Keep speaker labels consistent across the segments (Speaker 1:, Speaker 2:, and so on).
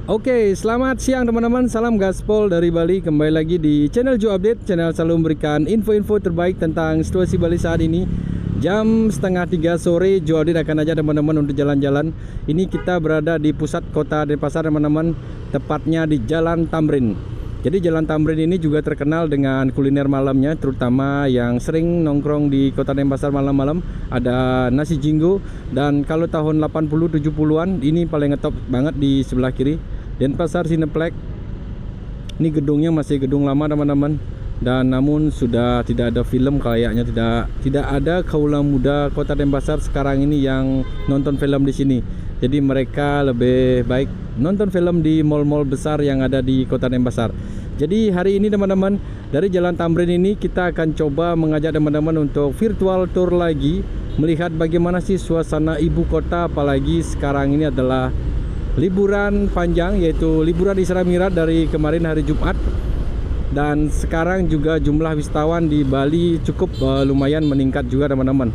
Speaker 1: Oke, selamat siang teman-teman. Salam gaspol dari Bali. Kembali lagi di channel Joe Update. Channel selalu memberikan info-info terbaik tentang situasi Bali saat ini. Jam setengah 3 sore, Joe Update akan ajak teman-teman untuk jalan-jalan. Ini kita berada di pusat kota Denpasar teman-teman, tepatnya di Jalan Tamrin. Jadi Jalan Tamrin ini juga terkenal dengan kuliner malamnya, terutama yang sering nongkrong di kota Denpasar malam-malam. Ada nasi jinggo, dan kalau tahun 80-70an ini paling ngetop banget di sebelah kiri, Denpasar Cineplex. Ini gedungnya masih gedung lama teman-teman, dan namun sudah tidak ada film kayaknya, tidak ada kaula muda kota Denpasar sekarang ini yang nonton film di sini. Jadi mereka lebih baik nonton film di mall-mall besar yang ada di kota Denpasar. Jadi hari ini teman-teman, dari Jalan Tamrin ini kita akan coba mengajak teman-teman untuk virtual tour lagi, melihat bagaimana sih suasana ibu kota, apalagi sekarang ini adalah liburan panjang, yaitu liburan Isra Mi'raj dari kemarin hari Jumat. Dan sekarang juga jumlah wisatawan di Bali cukup lumayan meningkat juga teman-teman.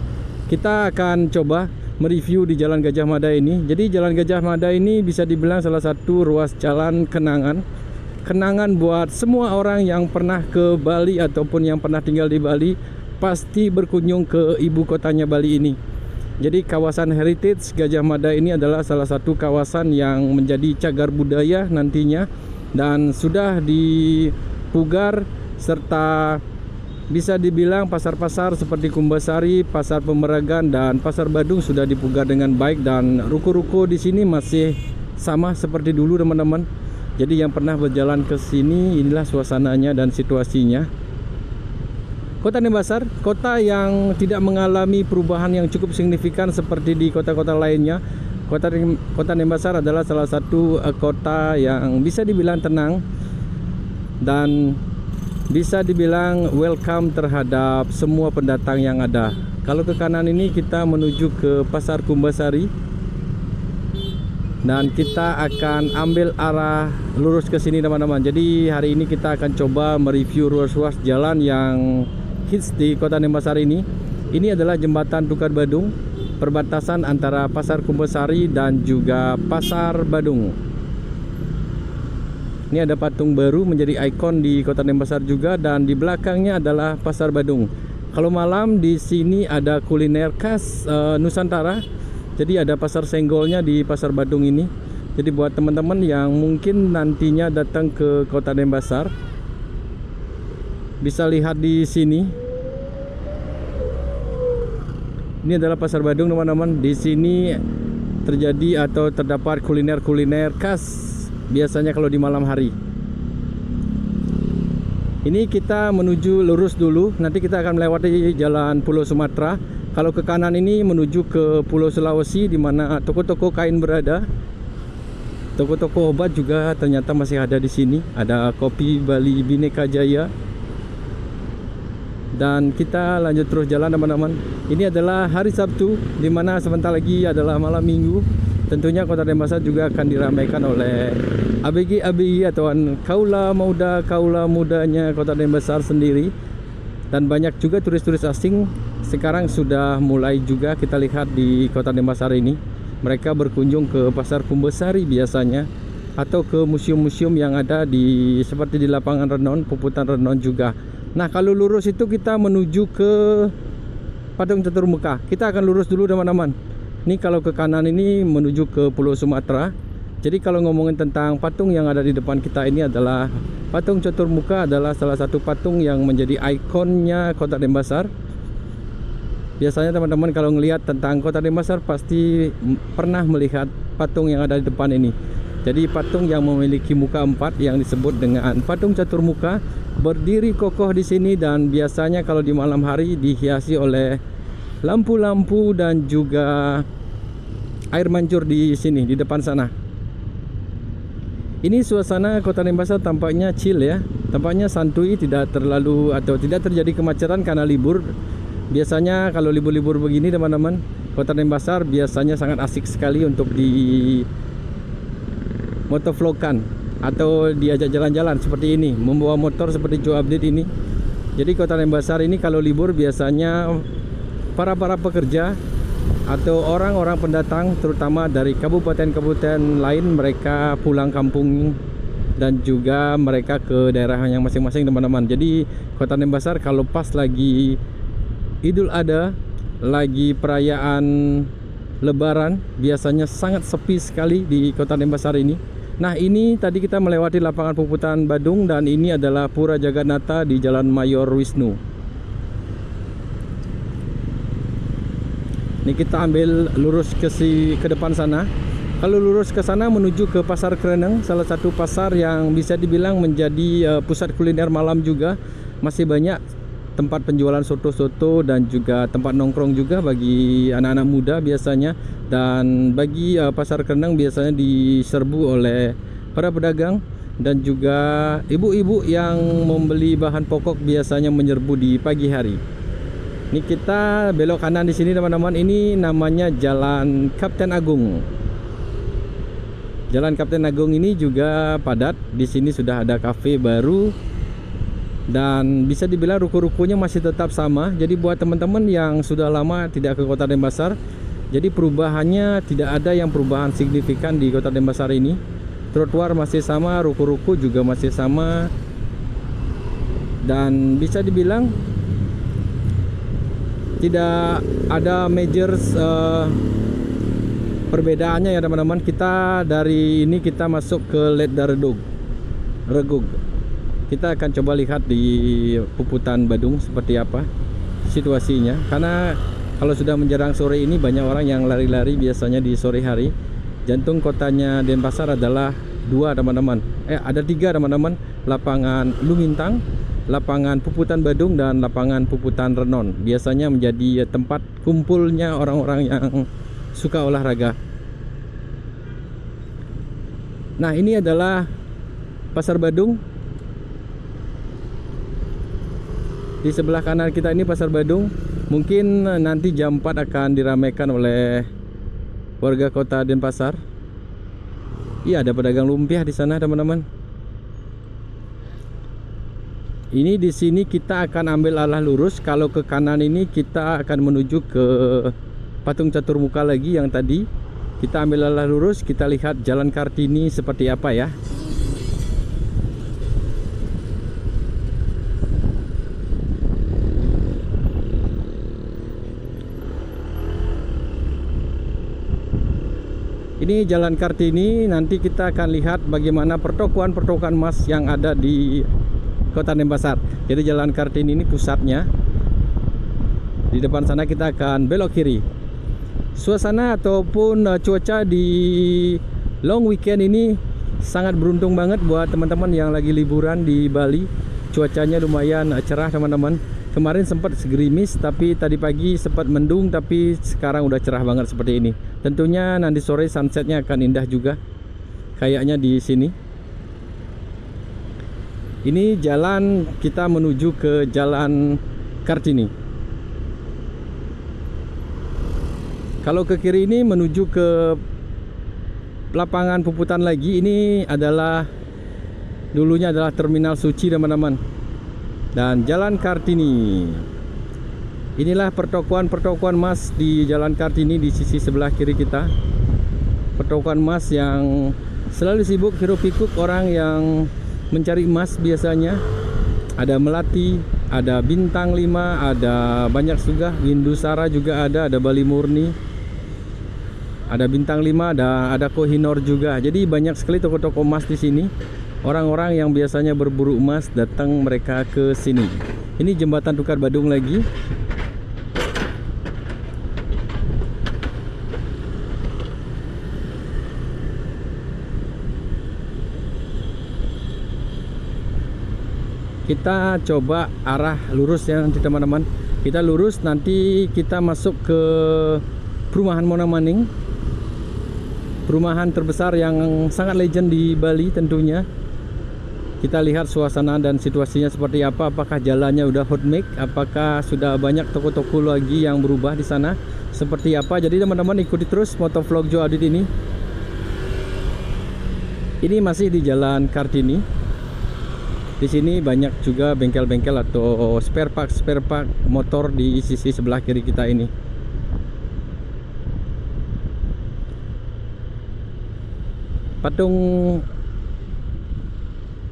Speaker 1: Kita akan coba mereview di Jalan Gajah Mada ini. Jadi Jalan Gajah Mada ini bisa dibilang salah satu ruas jalan kenangan buat semua orang yang pernah ke Bali ataupun yang pernah tinggal di Bali, pasti berkunjung ke ibu kotanya Bali ini. Jadi kawasan heritage Gajah Mada ini adalah salah satu kawasan yang menjadi cagar budaya nantinya, dan sudah dipugar, serta bisa dibilang pasar-pasar seperti Kumbasari, Pasar Pemeragan, dan Pasar Badung sudah dipugar dengan baik, dan ruko-ruko di sini masih sama seperti dulu teman-teman. Jadi yang pernah berjalan ke sini, inilah suasananya dan situasinya. Kota Denpasar, kota yang tidak mengalami perubahan yang cukup signifikan seperti di kota-kota lainnya. Kota Denpasar adalah salah satu kota yang bisa dibilang tenang dan bisa dibilang welcome terhadap semua pendatang yang ada. Kalau ke kanan ini kita menuju ke Pasar Kumbasari, dan kita akan ambil arah lurus ke sini teman-teman. Jadi hari ini kita akan coba mereview ruas-ruas jalan yang hits di kota Denpasar ini. Ini adalah jembatan Tukar Badung, perbatasan antara Pasar Kumbasari dan juga Pasar Badung. Ini ada patung baru menjadi ikon di kota Denpasar juga, dan di belakangnya adalah Pasar Badung. Kalau malam di sini ada kuliner khas Nusantara. Jadi ada pasar senggolnya di Pasar Badung ini. Jadi buat teman-teman yang mungkin nantinya datang ke kota Denpasar, bisa lihat di sini. Ini adalah Pasar Badung teman-teman. Di sini terjadi atau terdapat kuliner-kuliner khas biasanya kalau di malam hari. Ini kita menuju lurus dulu, nanti kita akan melewati jalan Pulau Sumatera. Kalau ke kanan ini menuju ke Pulau Sulawesi, di mana toko-toko kain berada. Toko-toko obat juga ternyata masih ada di sini. Ada kopi Bali Bhinneka Jaya. Dan kita lanjut terus jalan teman-teman. Ini adalah hari Sabtu, di mana sebentar lagi adalah malam Minggu. Tentunya kota Denpasar juga akan diramaikan oleh ABG atau kaula mudanya kota Denpasar sendiri. Dan banyak juga turis-turis asing sekarang sudah mulai juga kita lihat di kota Denpasar ini. Mereka berkunjung ke Pasar Kumbasari biasanya, atau ke museum-museum yang ada di seperti di lapangan Renon, Puputan Renon juga. Nah, kalau lurus itu kita menuju ke Patung Catur Muka. Kita akan lurus dulu teman-teman. Ini kalau ke kanan ini menuju ke Pulau Sumatera. Jadi kalau ngomongin tentang patung yang ada di depan kita ini adalah Patung Catur Muka, adalah salah satu patung yang menjadi ikonnya kota Denpasar. Biasanya teman-teman kalau ngelihat tentang kota Denpasar pasti pernah melihat patung yang ada di depan ini. Jadi patung yang memiliki muka 4 yang disebut dengan Patung Catur Muka berdiri kokoh di sini, dan biasanya kalau di malam hari dihiasi oleh lampu-lampu dan juga air mancur di sini di depan sana. Ini suasana kota Denpasar tampaknya chill ya, tampaknya santuy, tidak terlalu atau tidak terjadi kemacetan karena libur. Biasanya kalau libur-libur begini teman-teman, kota Denpasar biasanya sangat asik sekali untuk di motovlogkan atau diajak jalan-jalan seperti ini, membawa motor seperti Joe Update ini. Jadi kota Denpasar ini kalau libur biasanya para pekerja atau orang-orang pendatang terutama dari kabupaten-kabupaten lain, mereka pulang kampung dan juga mereka ke daerah yang masing-masing teman-teman. Jadi Kota Denpasar kalau pas lagi Idul Adha, lagi perayaan Lebaran, biasanya sangat sepi sekali di Kota Denpasar ini. Nah, ini tadi kita melewati lapangan puputan Badung dan ini adalah Pura Jagannatha di Jalan Mayor Wisnu. Ini kita ambil lurus ke depan sana. Kalau lurus ke sana menuju ke Pasar Kreneng, salah satu pasar yang bisa dibilang menjadi pusat kuliner malam juga. Masih banyak tempat penjualan soto-soto dan juga tempat nongkrong juga bagi anak-anak muda biasanya. Dan bagi Pasar Kreneng biasanya diserbu oleh para pedagang dan juga ibu-ibu yang membeli bahan pokok, biasanya menyerbu di pagi hari. Ini kita belok kanan di sini teman-teman. Ini namanya Jalan Kapten Agung. Jalan Kapten Agung ini juga padat. Di sini sudah ada kafe baru dan bisa dibilang ruko-rukonya masih tetap sama. Jadi buat teman-teman yang sudah lama tidak ke Kota Denpasar, jadi perubahannya tidak ada yang perubahan signifikan di Kota Denpasar ini. Trotoar masih sama, ruko-ruko juga masih sama, dan bisa dibilang tidak ada major perbedaannya ya teman-teman. Kita dari ini kita masuk ke Regug. Kita akan coba lihat di puputan Badung seperti apa situasinya, karena kalau sudah menjelang sore ini banyak orang yang lari-lari biasanya di sore hari. Jantung kotanya Denpasar adalah ada tiga teman-teman, lapangan Lumintang, lapangan puputan Badung, dan lapangan puputan Renon. Biasanya menjadi tempat kumpulnya orang-orang yang suka olahraga. Nah, ini adalah Pasar Badung. Di sebelah kanan kita ini Pasar Badung. Mungkin nanti jam 4 akan diramaikan oleh warga Kota Denpasar. Iya, ada pedagang lumpia di sana teman-teman. Ini di sini kita akan ambil arah lurus. Kalau ke kanan ini kita akan menuju ke Patung Catur Muka lagi yang tadi. Kita ambil arah lurus, kita lihat Jalan Kartini seperti apa ya. Ini Jalan Kartini, nanti kita akan lihat bagaimana pertokoan-pertokoan emas yang ada di Kota Denpasar. Jadi Jalan Kartini ini pusatnya. Di depan sana kita akan belok kiri. Suasana ataupun cuaca di long weekend ini sangat beruntung banget buat teman-teman yang lagi liburan di Bali. Cuacanya lumayan cerah teman-teman. Kemarin sempat segerimis, tapi tadi pagi sempat mendung, tapi sekarang udah cerah banget seperti ini. Tentunya nanti sore sunsetnya akan indah juga kayaknya di sini. Ini jalan kita menuju ke Jalan Kartini. Kalau ke kiri ini menuju ke lapangan puputan lagi. Ini adalah dulunya adalah Terminal Suci teman-teman. Dan Jalan Kartini. Inilah pertokoan emas di Jalan Kartini di sisi sebelah kiri kita. Pertokoan emas yang selalu sibuk hiruk pikuk orang yang mencari emas biasanya. Ada Melati, ada Bintang 5, ada banyak juga. Windusara juga ada Bali Murni, ada Bintang 5, ada Kohinoor juga. Jadi banyak sekali toko-toko emas di sini. Orang-orang yang biasanya berburu emas datang mereka ke sini. Ini jembatan Tukar Badung lagi. Kita coba arah lurus ya nanti teman-teman. Kita lurus, nanti kita masuk ke perumahan Mona Maning. Perumahan terbesar yang sangat legend di Bali tentunya. Kita lihat suasana dan situasinya seperti apa. Apakah jalannya udah hot mix? Apakah sudah banyak toko-toko lagi yang berubah di sana? Seperti apa? Jadi teman-teman ikuti terus motovlog Joe Adit ini. Ini masih di Jalan Kartini. Di sini banyak juga bengkel-bengkel atau spare part motor di sisi sebelah kiri kita ini. Patung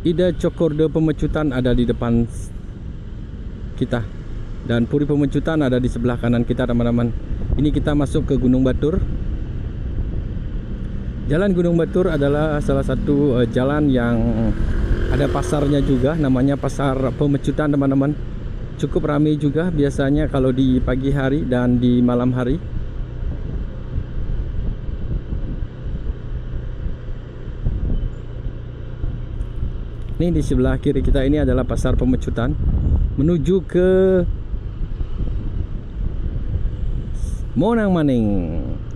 Speaker 1: Ida Cokorde Pemecutan ada di depan kita, dan Puri Pemecutan ada di sebelah kanan kita teman-teman. Ini kita masuk ke Gunung Batur. Jalan Gunung Batur adalah salah satu jalan yang ada pasarnya juga, namanya Pasar Pemecutan teman-teman. Cukup ramai juga biasanya kalau di pagi hari dan di malam hari. Ini di sebelah kiri kita ini adalah Pasar Pemecutan menuju ke Monang Maning.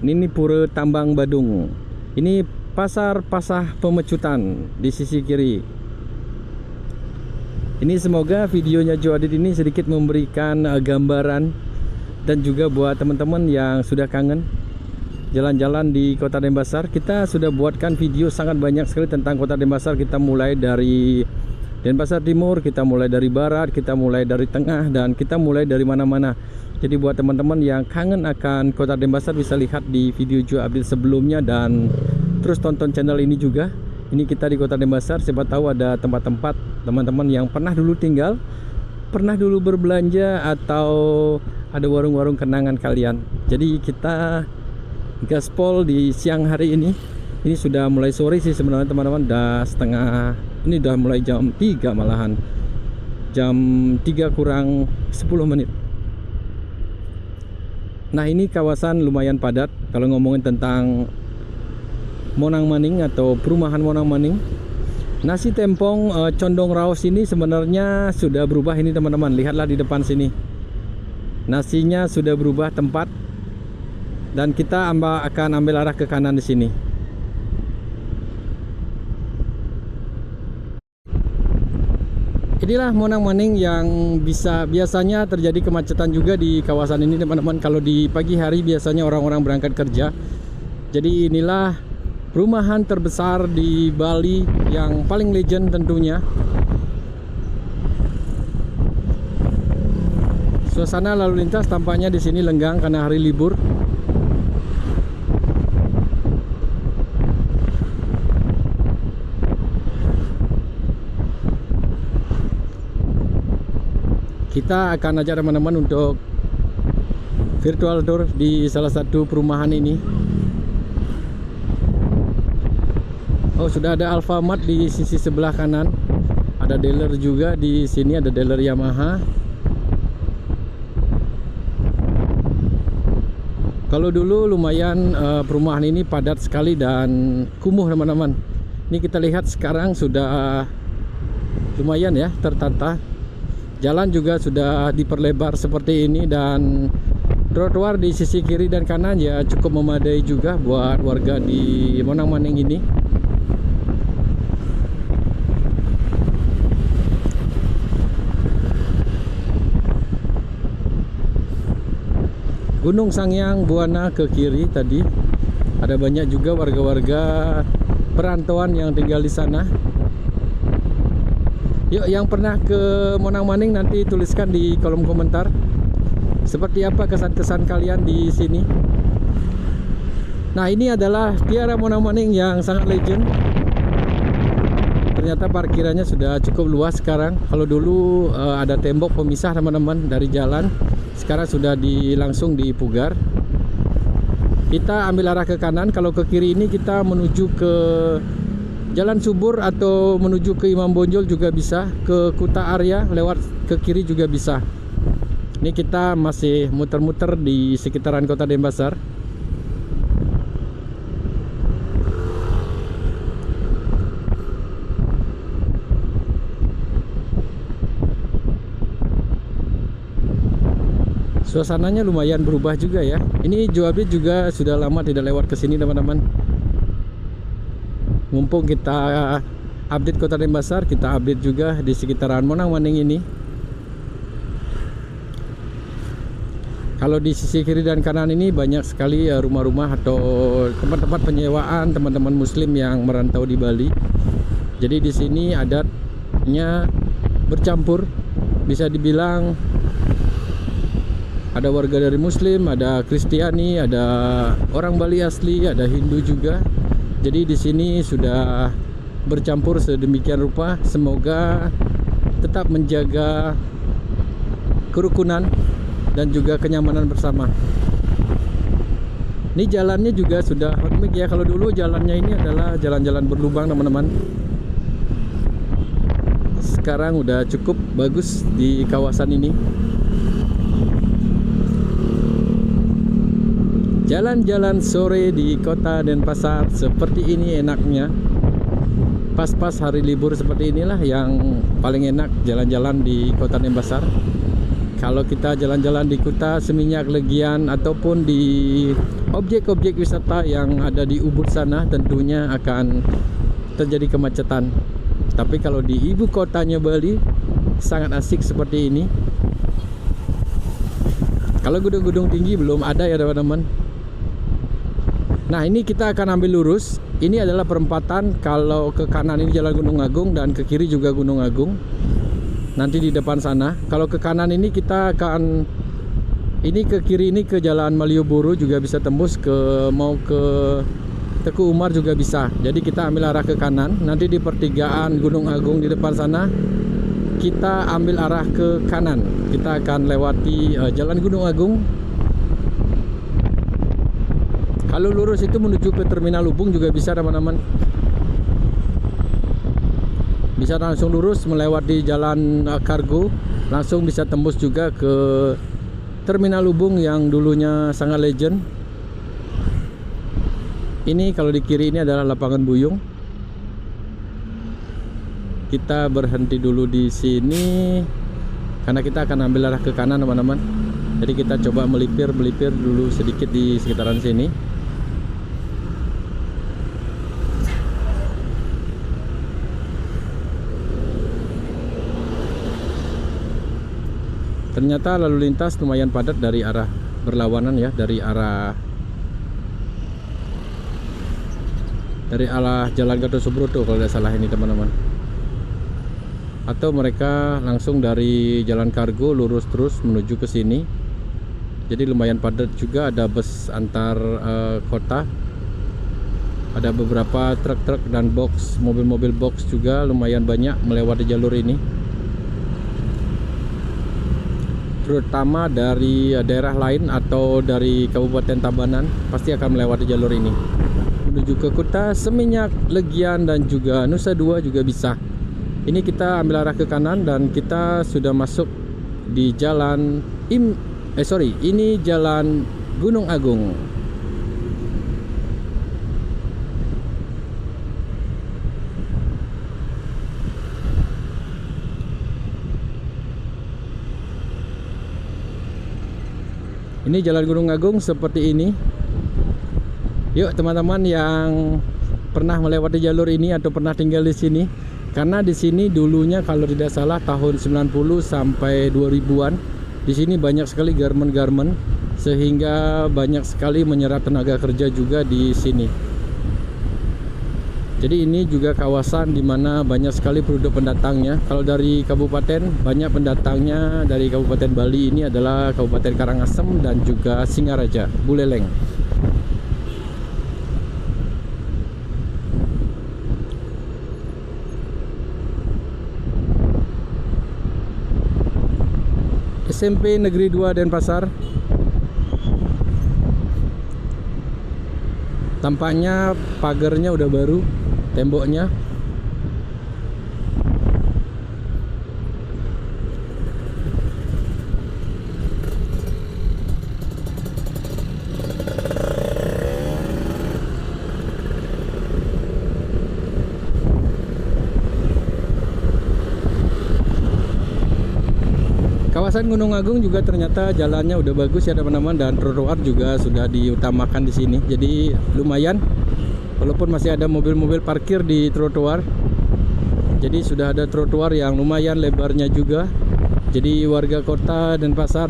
Speaker 1: Ini Pura Tambang Badung. Ini Pasar Pasah Pemecutan di sisi kiri. Ini semoga videonya Joe Adit ini sedikit memberikan gambaran, dan juga buat teman-teman yang sudah kangen jalan-jalan di Kota Denpasar. Kita sudah buatkan video sangat banyak sekali tentang Kota Denpasar. Kita mulai dari Denpasar Timur, kita mulai dari barat, kita mulai dari tengah, dan kita mulai dari mana-mana. Jadi buat teman-teman yang kangen akan Kota Denpasar bisa lihat di video Joe Update sebelumnya, dan terus tonton channel ini juga. Ini kita di Kota Denpasar, siapa tahu ada tempat-tempat teman-teman yang pernah dulu tinggal, pernah dulu berbelanja, atau ada warung-warung kenangan kalian. Jadi kita gaspol di siang hari ini. Ini sudah mulai sore sih sebenarnya teman-teman, ini udah mulai jam 3 malahan. Jam 3 kurang 10 menit. Nah, ini kawasan lumayan padat kalau ngomongin tentang Monang Maning atau perumahan Monang Maning. Nasi Tempong Condong Raos ini sebenarnya sudah berubah ini teman-teman. Lihatlah di depan sini. Nasinya sudah berubah tempat, dan kita akan ambil arah ke kanan di sini. Inilah Monang Maning yang biasanya terjadi kemacetan juga di kawasan ini teman-teman. Kalau di pagi hari biasanya orang-orang berangkat kerja. Jadi inilah perumahan terbesar di Bali yang paling legend tentunya. Suasana lalu lintas tampaknya di sini lenggang karena hari libur. Kita akan ajak teman-teman untuk virtual tour di salah satu perumahan ini. Oh, sudah ada Alfamart di sisi sebelah kanan. Ada dealer juga di sini, ada dealer Yamaha. Kalau dulu lumayan perumahan ini padat sekali dan kumuh teman-teman. Ini kita lihat sekarang sudah lumayan ya tertata. Jalan juga sudah diperlebar seperti ini, dan trotoar di sisi kiri dan kanan ya cukup memadai juga buat warga di Monang Maning ini. Gunung Sangyang Buana ke kiri tadi. Ada banyak juga warga-warga perantauan yang tinggal di sana. Yuk, yang pernah ke Monang Maning nanti tuliskan di kolom komentar seperti apa kesan-kesan kalian di sini. Nah, ini adalah Tiara Monang Maning yang sangat legend. Ternyata parkirannya sudah cukup luas sekarang. Kalau dulu ada tembok pemisah teman-teman dari jalan, sekarang sudah langsung dipugar. Kita ambil arah ke kanan. Kalau ke kiri ini kita menuju ke Jalan Subur atau menuju ke Imam Bonjol juga bisa. Ke Kuta Arya lewat ke kiri juga bisa. Ini kita masih muter-muter di sekitaran Kota Denpasar. Suasananya lumayan berubah juga ya. Ini Joe Update juga sudah lama tidak lewat ke sini teman-teman. Mumpung kita update Kota Denpasar, kita update juga di sekitaran Monang Maning ini. Kalau di sisi kiri dan kanan ini banyak sekali rumah-rumah atau tempat-tempat penyewaan teman-teman muslim yang merantau di Bali. Jadi di sini adatnya bercampur. Bisa dibilang ada warga dari muslim, ada Kristiani, ada orang Bali asli, ada Hindu juga. Jadi di sini sudah bercampur sedemikian rupa, semoga tetap menjaga kerukunan dan juga kenyamanan bersama. Ini jalannya juga sudah hot mix ya. Kalau dulu jalannya ini adalah jalan-jalan berlubang teman-teman. Sekarang udah cukup bagus di kawasan ini. Jalan-jalan sore di kota Denpasar seperti ini enaknya. Pas-pas hari libur seperti inilah yang paling enak jalan-jalan di kota Denpasar. Kalau kita jalan-jalan di Kuta, Seminyak, Legian ataupun di objek-objek wisata yang ada di Ubud sana, tentunya akan terjadi kemacetan. Tapi kalau di ibu kotanya Bali sangat asik seperti ini. Kalau gedung-gedung tinggi belum ada ya teman-teman. Nah, ini kita akan ambil lurus. Ini adalah perempatan. Kalau ke kanan ini Jalan Gunung Agung dan ke kiri juga Gunung Agung. Nanti di depan sana. Kalau ke kanan ini kita akan, ini ke kiri ini ke Jalan Malioboro juga bisa tembus, ke mau ke Teku Umar juga bisa. Jadi kita ambil arah ke kanan. Nanti di pertigaan Gunung Agung di depan sana kita ambil arah ke kanan. Kita akan lewati Jalan Gunung Agung. Kalau lurus itu menuju ke Terminal Ubung juga bisa teman-teman. Bisa langsung lurus melewati jalan kargo, langsung bisa tembus juga ke Terminal Ubung yang dulunya sangat legend. Ini kalau di kiri ini adalah lapangan Buyung. Kita berhenti dulu di sini karena kita akan ambil arah ke kanan teman-teman. Jadi kita coba melipir dulu sedikit di sekitaran sini. Ternyata lalu lintas lumayan padat dari arah berlawanan ya, dari arah Jalan Gatot Subroto kalau tidak salah ini teman-teman. Atau mereka langsung dari Jalan Kargo lurus terus menuju ke sini. Jadi lumayan padat juga, ada bus antar kota. Ada beberapa truk-truk dan box, mobil-mobil box juga lumayan banyak melewati jalur ini. Terutama dari daerah lain atau dari Kabupaten Tabanan pasti akan melewati jalur ini menuju ke Kuta, Seminyak, Legian dan juga Nusa Dua juga bisa. Ini kita ambil arah ke kanan dan kita sudah masuk di jalan ini Jalan Gunung Agung. Ini Jalan Gunung Agung seperti ini. Yuk teman-teman yang pernah melewati jalur ini atau pernah tinggal di sini, karena di sini dulunya kalau tidak salah tahun 90 sampai 2000-an di sini banyak sekali garmen-garmen, sehingga banyak sekali menyerap tenaga kerja juga di sini. Jadi ini juga kawasan dimana banyak sekali penduduk pendatangnya. Kalau dari kabupaten, banyak pendatangnya dari Kabupaten Bali ini adalah Kabupaten Karangasem dan juga Singaraja, Buleleng. SMP Negeri 2 Denpasar. Tampaknya pagarnya udah baru, temboknya. Kawasan Gunung Agung juga ternyata jalannya udah bagus ya teman-teman, dan trotoar juga sudah diutamakan di sini. Jadi lumayan, walaupun masih ada mobil-mobil parkir di trotoar. Jadi sudah ada trotoar yang lumayan lebarnya juga. Jadi warga kota Denpasar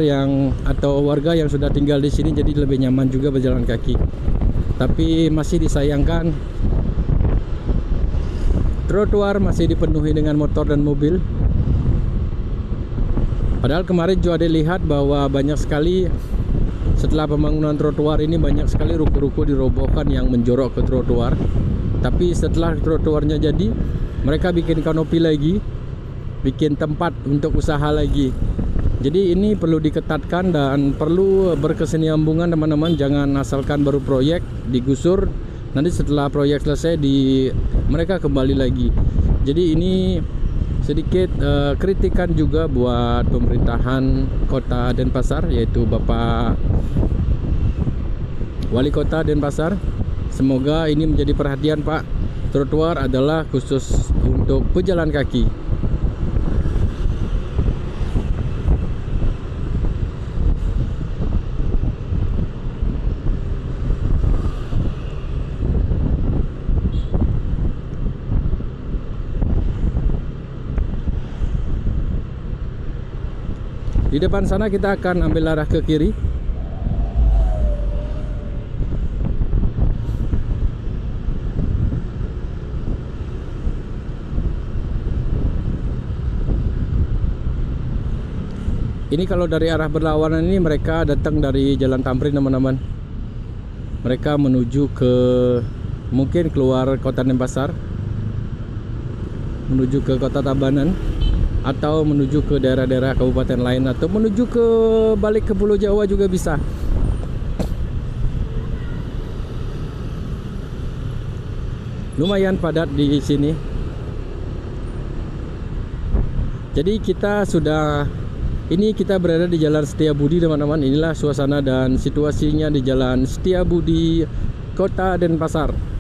Speaker 1: atau warga yang sudah tinggal di sini jadi lebih nyaman juga berjalan kaki. Tapi masih disayangkan trotoar masih dipenuhi dengan motor dan mobil. Padahal kemarin juga ada lihat bahwa banyak sekali setelah pembangunan trotoar ini banyak sekali ruko-ruko dirobohkan yang menjorok ke trotoar. Tapi setelah trotoarnya jadi, mereka bikin kanopi lagi, bikin tempat untuk usaha lagi. Jadi ini perlu diketatkan dan perlu berkesinambungan teman-teman. Jangan asalkan baru proyek digusur, nanti setelah proyek selesai mereka kembali lagi. Jadi ini sedikit kritikan juga buat pemerintahan Kota Denpasar, yaitu Bapak Wali Kota Denpasar. Semoga ini menjadi perhatian Pak. Trotoar adalah khusus untuk pejalan kaki. Di depan sana kita akan ambil arah ke kiri. Ini kalau dari arah berlawanan ini mereka datang dari Jalan Tamrin teman-teman. Mereka menuju ke mungkin keluar Kota Denpasar, menuju ke Kota Tabanan, atau menuju ke daerah-daerah kabupaten lain, atau menuju ke balik ke Pulau Jawa juga bisa. Lumayan padat di sini. Jadi kita berada di Jalan Setiabudi teman-teman. Inilah suasana dan situasinya di Jalan Setiabudi, Kota Denpasar.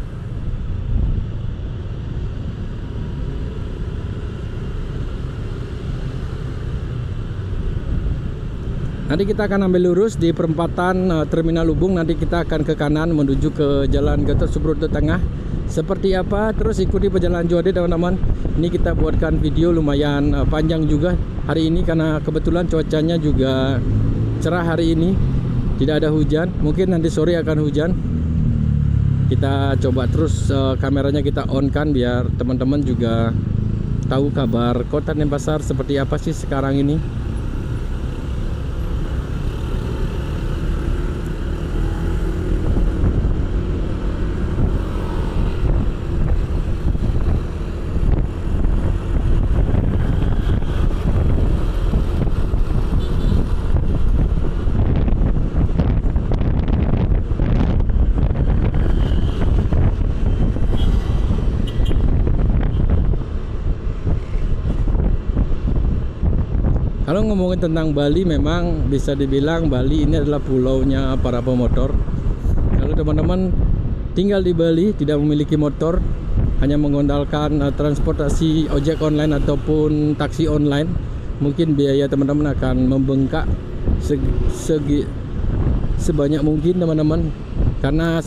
Speaker 1: Nanti kita akan ambil lurus di perempatan Terminal Lubung. Nanti kita akan ke kanan menuju ke Jalan Gatot Subroto Tengah. Seperti apa? Terus ikuti perjalanan Joade teman-teman. Ini kita buatkan video lumayan panjang juga hari ini karena kebetulan cuacanya juga cerah hari ini. Tidak ada hujan. Mungkin nanti sore akan hujan. Kita coba terus kameranya kita on kan biar teman-teman juga tahu kabar Kota Denpasar seperti apa sih sekarang ini. Kalau ngomongin tentang Bali, memang bisa dibilang Bali ini adalah pulaunya para pemotor. Kalau teman-teman tinggal di Bali tidak memiliki motor, hanya mengandalkan transportasi ojek online ataupun taksi online, mungkin biaya teman-teman akan membengkak sebanyak mungkin teman-teman. Karena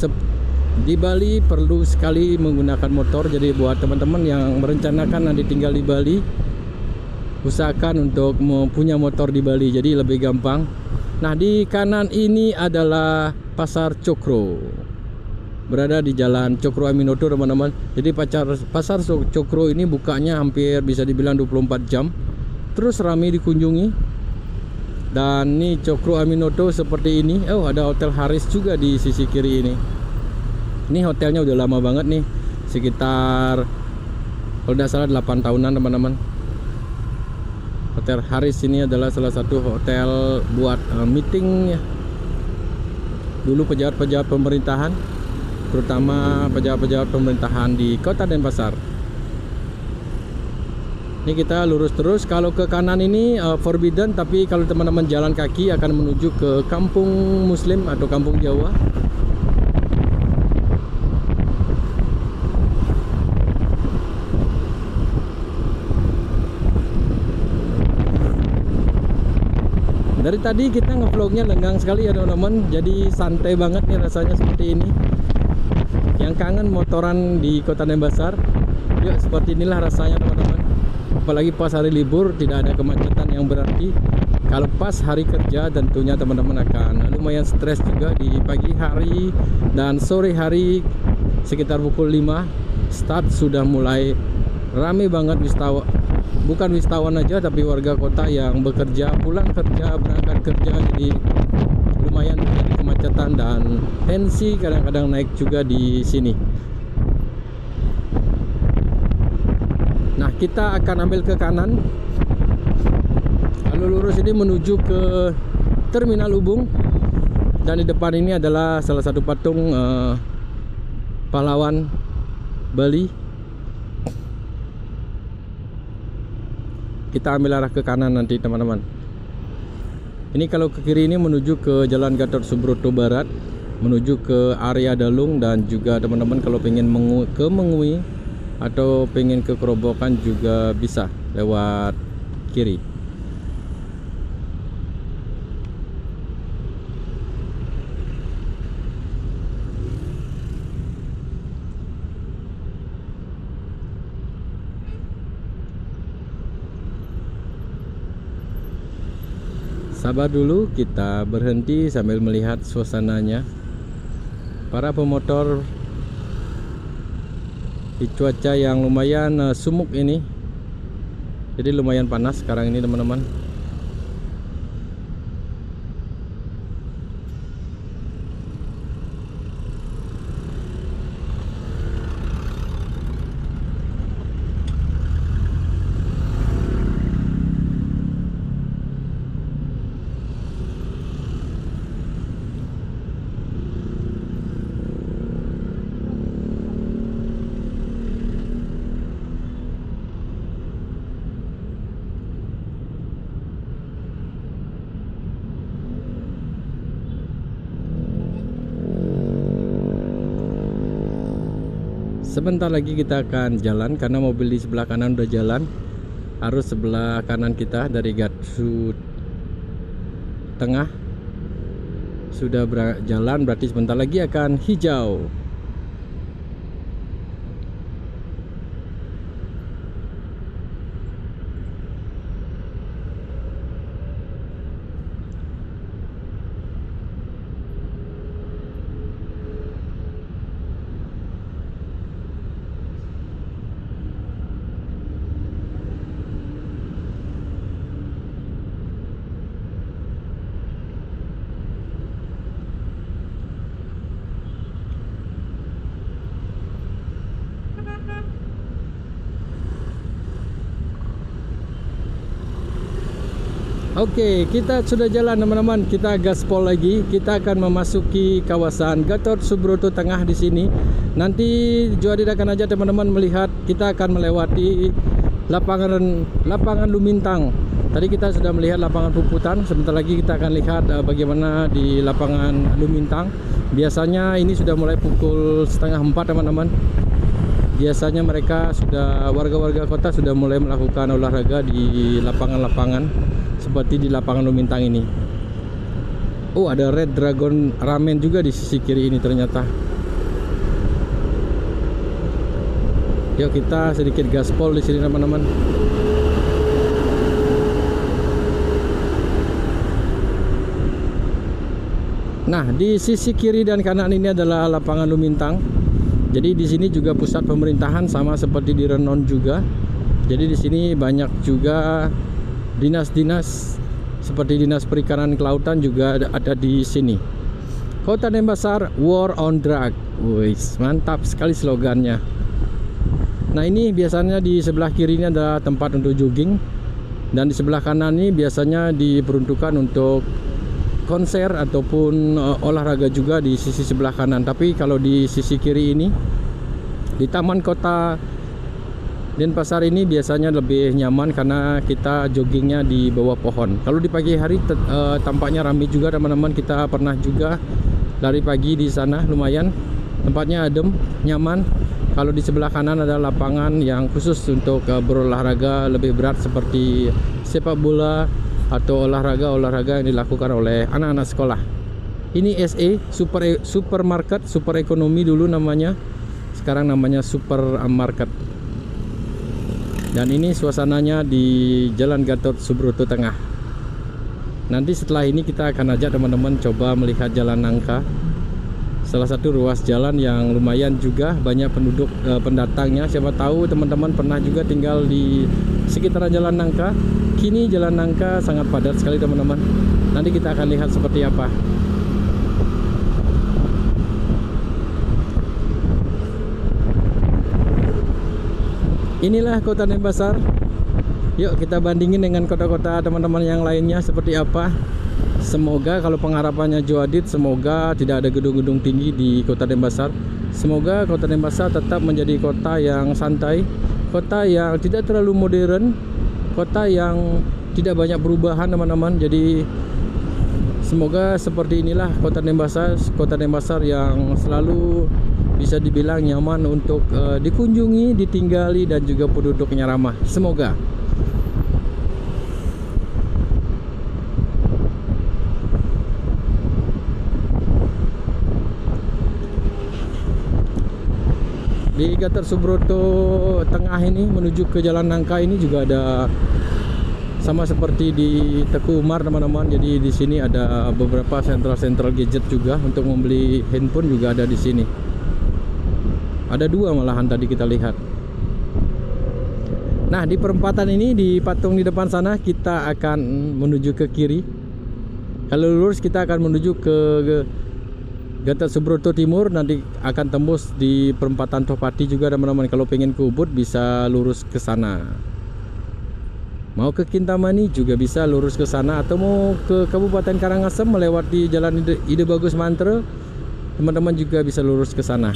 Speaker 1: di Bali perlu sekali menggunakan motor. Jadi buat teman-teman yang merencanakan nanti tinggal di Bali, usahakan untuk mempunyai motor di Bali, jadi lebih gampang. Nah, di kanan ini adalah Pasar Cokro, berada di Jalan Cokro Aminoto teman-teman. Jadi Pasar Cokro ini bukanya hampir bisa dibilang 24 jam, terus ramai dikunjungi. Dan ini Cokro Aminoto seperti ini. Oh, ada Hotel Haris juga di sisi kiri ini. Ini hotelnya udah lama banget nih, sekitar kalau tidak salah 8 tahunan teman-teman. Hotel Haris ini adalah salah satu hotel buat meeting ya. Dulu pejabat-pejabat pemerintahan, terutama pejabat-pejabat pemerintahan di Kota Denpasar. Ini kita lurus terus. Kalau ke kanan ini forbidden, tapi kalau teman-teman jalan kaki akan menuju ke kampung Muslim atau kampung Jawa. Dari tadi kita ngevlognya lenggang sekali ya teman-teman. Jadi santai banget nih rasanya seperti ini. Yang kangen motoran di Kota Denpasar, yuk seperti inilah rasanya teman-teman. Apalagi pas hari libur tidak ada kemacetan yang berarti. Kalau pas hari kerja tentunya teman-teman akan lumayan stres juga di pagi hari dan sore hari sekitar pukul 5 start sudah mulai rame banget wisatawan. Bukan wisatawan aja tapi warga kota yang bekerja, pulang kerja, berangkat kerja. Jadi lumayan terjadi kemacetan dan tensi kadang-kadang naik juga di sini. Nah, kita akan ambil ke kanan, lalu lurus ini menuju ke Terminal Ubung. Dan di depan ini adalah salah satu patung pahlawan Bali. Kita ambil arah ke kanan nanti teman-teman. Ini kalau ke kiri ini menuju ke Jalan Gatot Subroto Barat, menuju ke area Dalung, dan juga teman-teman kalau pengen ke Mengui atau pengen ke Kerobokan juga bisa lewat kiri. Sabar dulu, kita berhenti sambil melihat suasananya. Para pemotor di cuaca yang lumayan sumuk ini, jadi lumayan panas sekarang ini teman-teman. Sebentar lagi kita akan jalan karena mobil di sebelah kanan udah jalan. Arus sebelah kanan kita dari gardu tengah sudah berjalan, berarti sebentar lagi akan hijau. Oke, kita sudah jalan teman-teman. Kita gaspol lagi. Kita akan memasuki kawasan Gatot Subroto Tengah di sini. Nanti Joadit akan ajak teman-teman melihat, kita akan melewati lapangan Lumintang. Tadi kita sudah melihat lapangan Puputan. Sebentar lagi kita akan lihat bagaimana di lapangan Lumintang. Biasanya ini sudah mulai pukul 3:30 teman-teman. Biasanya mereka sudah, warga-warga kota sudah mulai melakukan olahraga di lapangan-lapangan seperti di lapangan Lumintang ini. Oh, ada Red Dragon Ramen juga di sisi kiri ini ternyata. Yuk kita sedikit gaspol di sini teman-teman. Nah, di sisi kiri dan kanan ini adalah lapangan Lumintang. Jadi di sini juga pusat pemerintahan sama seperti di Renon juga. Jadi di sini banyak juga dinas-dinas seperti Dinas Perikanan Kelautan juga ada di sini. Kota Denpasar War on Drug. Wih, mantap sekali slogannya. Nah, ini biasanya di sebelah kiri ini ada tempat untuk jogging, dan di sebelah kanan ini biasanya diperuntukkan untuk konser ataupun olahraga juga di sisi sebelah kanan. Tapi kalau di sisi kiri ini, di Taman Kota Denpasar ini biasanya lebih nyaman karena kita joggingnya di bawah pohon. Kalau di pagi hari tampaknya ramai juga teman-teman. Kita pernah juga lari pagi di sana, lumayan tempatnya adem, nyaman. Kalau di sebelah kanan ada lapangan yang khusus untuk berolahraga lebih berat seperti sepak bola atau olahraga yang dilakukan oleh anak-anak sekolah. Ini SE supermarket, super ekonomi dulu namanya, sekarang namanya supermarket. Dan ini suasananya di Jalan Gatot Subroto Tengah. Nanti setelah ini kita akan ajak teman-teman coba melihat Jalan Nangka, salah satu ruas jalan yang lumayan juga banyak penduduk pendatangnya. Siapa tahu teman-teman pernah juga tinggal di sekitaran Jalan Nangka. Kini Jalan Nangka sangat padat sekali teman-teman. Nanti kita akan lihat seperti apa. Inilah kota Denpasar. Yuk kita bandingin dengan kota-kota teman-teman yang lainnya seperti apa. Semoga kalau pengharapannya Joadit, semoga tidak ada gedung-gedung tinggi di kota Denpasar. Semoga kota Denpasar tetap menjadi kota yang santai, kota yang tidak terlalu modern, kota yang tidak banyak perubahan teman-teman. Jadi semoga seperti inilah kota Denpasar yang selalu bisa dibilang nyaman untuk dikunjungi, ditinggali, dan juga penduduknya ramah. Semoga. Di Gatot Subroto tengah ini menuju ke Jalan Nangka ini juga ada, sama seperti di Teguh Umar teman-teman. Jadi di sini ada beberapa sentral gadget juga, untuk membeli handphone juga ada di sini. Ada 2 malahan tadi kita lihat. Nah, di perempatan ini, di patung di depan sana, kita akan menuju ke kiri. Kalau lurus kita akan menuju ke Gatot Subroto Timur, nanti akan tembus di perempatan Topati juga teman-teman. Kalau pengen ke Ubud bisa lurus ke sana. Mau ke Kintamani juga bisa lurus ke sana, atau mau ke Kabupaten Karangasem melewati Jalan Ide Bagus Mantre, teman-teman juga bisa lurus ke sana.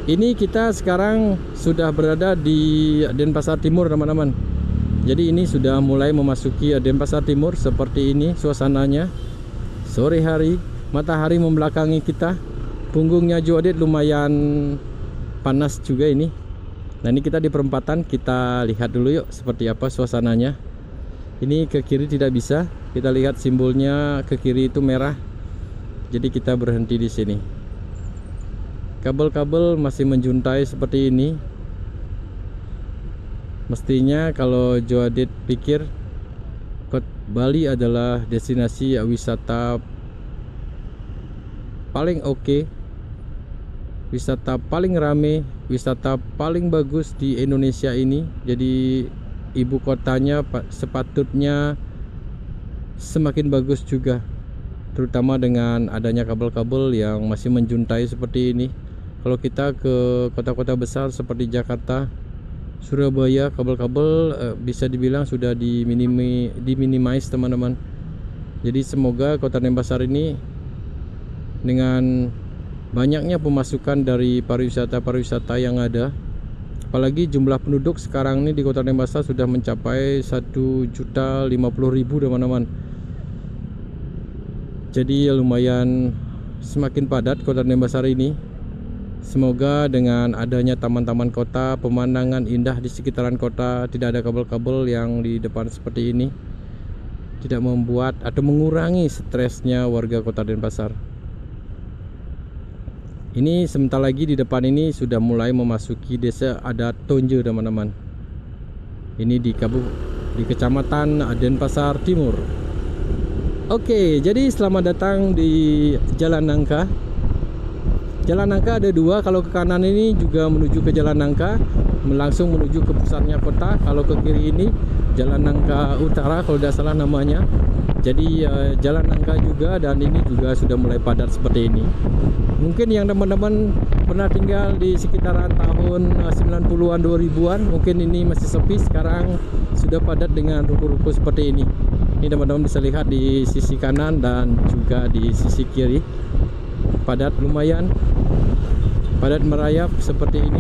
Speaker 1: Ini kita sekarang sudah berada di Denpasar Timur teman-teman. Jadi ini sudah mulai memasuki Denpasar Timur. Seperti ini suasananya. Sore hari, matahari membelakangi kita. Punggungnya Joadit lumayan panas juga ini. Nah, ini kita di perempatan, kita lihat dulu yuk seperti apa suasananya. Ini ke kiri tidak bisa. Kita lihat simbolnya ke kiri itu merah. Jadi kita berhenti di sini. Kabel-kabel masih menjuntai seperti ini. Mestinya kalau Joadit pikir Bali adalah destinasi wisata paling oke, wisata paling rame, wisata paling bagus di Indonesia ini. Jadi ibu kotanya sepatutnya semakin bagus juga, terutama dengan adanya kabel-kabel yang masih menjuntai seperti ini. Kalau kita ke kota-kota besar seperti Jakarta, Surabaya, kabel-kabel bisa dibilang sudah diminimize teman-teman. Jadi semoga kota Denpasar ini dengan banyaknya pemasukan dari pariwisata yang ada, apalagi jumlah penduduk sekarang ini di kota Denpasar sudah mencapai 1.050.000 teman-teman. Jadi lumayan semakin padat kota Denpasar ini. Semoga dengan adanya taman-taman kota, pemandangan indah di sekitaran kota, tidak ada kabel-kabel yang di depan seperti ini, tidak membuat atau mengurangi stresnya warga kota Denpasar. Ini sebentar lagi di depan ini sudah mulai memasuki desa adat Tonje teman-teman. Ini di Kecamatan Denpasar Timur. Oke, jadi selamat datang di Jalan Nangka. Jalan Nangka ada 2, kalau ke kanan ini juga menuju ke Jalan Nangka, langsung menuju ke pusatnya kota. Kalau ke kiri ini Jalan Nangka Utara kalau tidak salah namanya. Jadi Jalan Nangka juga, dan ini juga sudah mulai padat seperti ini. Mungkin yang teman-teman pernah tinggal di sekitaran tahun 90-an 2000-an, mungkin ini masih sepi. Sekarang sudah padat dengan ruko-ruko seperti ini. Ini teman-teman bisa lihat di sisi kanan dan juga di sisi kiri. Padat, lumayan padat merayap seperti ini.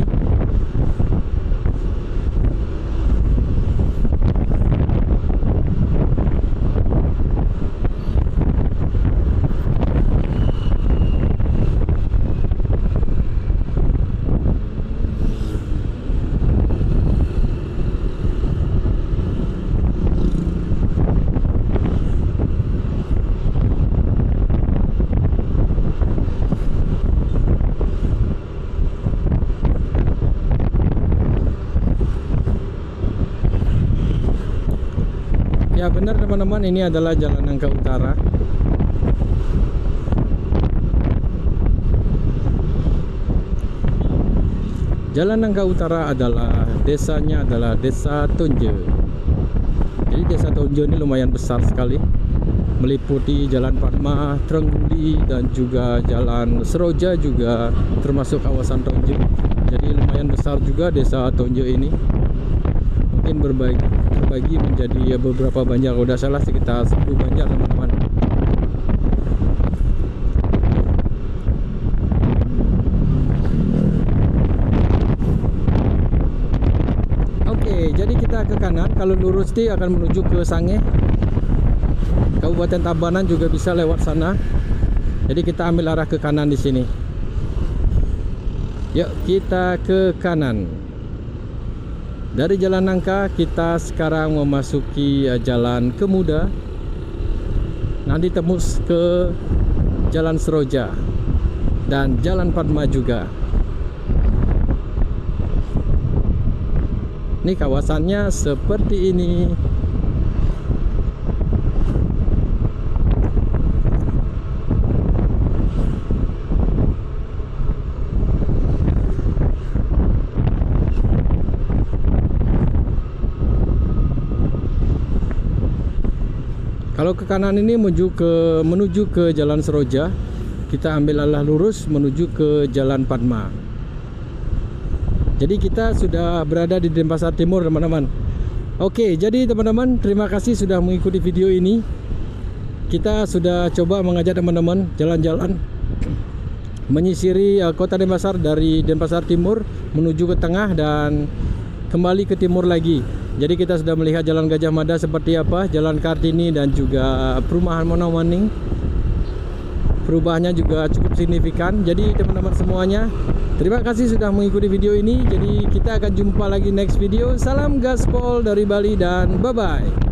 Speaker 1: Ya benar teman-teman, ini adalah Jalan Nangka Utara. Jalan Nangka Utara adalah desanya adalah Desa Tonje. Jadi Desa Tonje ini lumayan besar sekali, meliputi Jalan Padma, Trengguli, dan juga Jalan Seroja juga termasuk kawasan Tonje. Jadi lumayan besar juga desa Tonjo ini. Mungkin terbagi menjadi beberapa banjar, kalau tidak salah sekitar 10 banjar teman-teman. Oke, jadi kita ke kanan. Kalau lurus di akan menuju ke Sange, Kabupaten Tabanan, juga bisa lewat sana. Jadi kita ambil arah ke kanan di sini. Yuk kita ke kanan. Dari Jalan Nangka kita sekarang memasuki Jalan Kemuda. Nanti tembus ke Jalan Seroja dan Jalan Padma juga. Ini kawasannya seperti ini. Kalau ke kanan ini menuju ke Jalan Seroja, kita ambil arah lurus menuju ke Jalan Padma. Jadi kita sudah berada di Denpasar Timur teman-teman. Oke, jadi teman-teman, terima kasih sudah mengikuti video ini. Kita sudah coba mengajak teman-teman jalan-jalan menyisiri kota Denpasar, dari Denpasar Timur menuju ke tengah dan kembali ke timur lagi. Jadi kita sudah melihat Jalan Gajah Mada seperti apa, Jalan Kartini, dan juga perumahan Monomaning. Perubahannya juga cukup signifikan. Jadi teman-teman semuanya, terima kasih sudah mengikuti video ini. Jadi kita akan jumpa lagi next video. Salam gaspol dari Bali dan bye-bye.